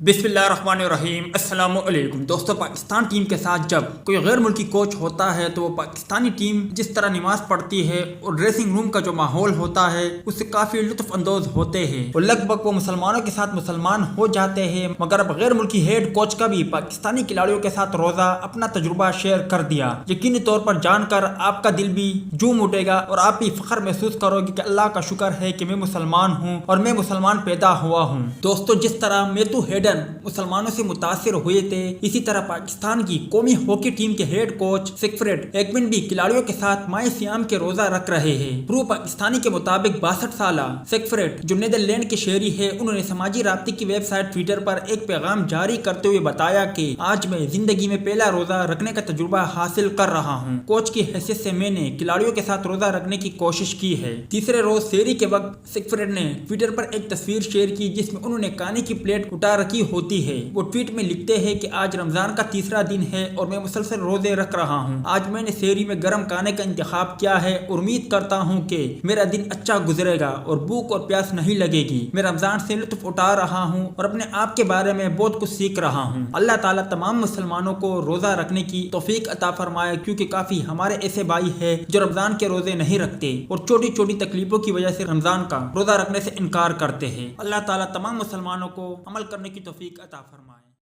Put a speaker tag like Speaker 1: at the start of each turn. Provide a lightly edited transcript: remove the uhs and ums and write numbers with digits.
Speaker 1: बिस्मिल्लाहिर्रहमानिर्रहीम। अस्सलाम वालेकुम दोस्तों, पाकिस्तान टीम के साथ जब कोई गैर मुल्की कोच होता है तो वो पाकिस्तानी टीम जिस तरह नमाज पढ़ती है और ड्रेसिंग रूम का जो माहौल होता है उससे काफ़ी लुत्फ अंदोज होते हैं और लगभग वो मुसलमानों के साथ मुसलमान हो जाते हैं। मगर अब गैर मुल्की हेड कोच का भी पाकिस्तानी खिलाड़ियों के साथ रोज़ा अपना तजुर्बा शेयर कर दिया। यकीनी तौर पर जानकर आपका दिल भी झूम उठेगा और आप भी फख्र महसूस करोगे कि अल्लाह का शुक्र है कि मैं मुसलमान हूँ और मैं मुसलमान पैदा हुआ हूँ। दोस्तों, जिस तरह मेतू हेड मुसलमानों से मुतासिर हुए थे, इसी तरह पाकिस्तान की कौमी हॉकी टीम के हेड कोच सिगफ्रेड एक्विन भी खिलाड़ियों के साथ माए सियाम के रोजा रख रहे हैं। प्रो पाकिस्तानी के मुताबिक 62 साल सिगफ्रेड जो नीदरलैंड के शहरी है, उन्होंने समाजी राब्ते की वेबसाइट ट्विटर पर एक पैगाम जारी करते हुए बताया कि आज मैं जिंदगी में पहला रोजा रखने का तजुर्बा हासिल कर रहा हूँ। कोच की हैसियत से मैंने खिलाड़ियों के साथ रोजा रखने की कोशिश की है। तीसरे रोज सेरी के वक्त सिगफ्रेड ने ट्विटर पर एक तस्वीर शेयर की जिसमें उन्होंने खाने की प्लेट उठा रखी होती है। वो ट्वीट में लिखते हैं कि आज रमजान का तीसरा दिन है और मैं मुसलसल रोजे रख रहा हूँ। आज मैंने सेहरी में गर्म खाने का इंतखाब किया है और उम्मीद करता हूँ कि मेरा दिन अच्छा गुजरेगा और भूख और प्यास नहीं लगेगी। मैं रमजान से लुत्फ उठा रहा हूँ और अपने आप के बारे में बहुत कुछ सीख रहा हूँ। अल्लाह ताला तमाम मुसलमानों को रोजा रखने की तौफीक अता फरमाए, क्योंकि काफी हमारे ऐसे भाई है जो रमजान के रोजे नहीं रखते और छोटी छोटी तकलीफों की वजह से रमजान का रोजा रखने से इनकार करते हैं। अल्लाह ताला तमाम मुसलमानों को अमल करने की तौफीक अता फरमाए।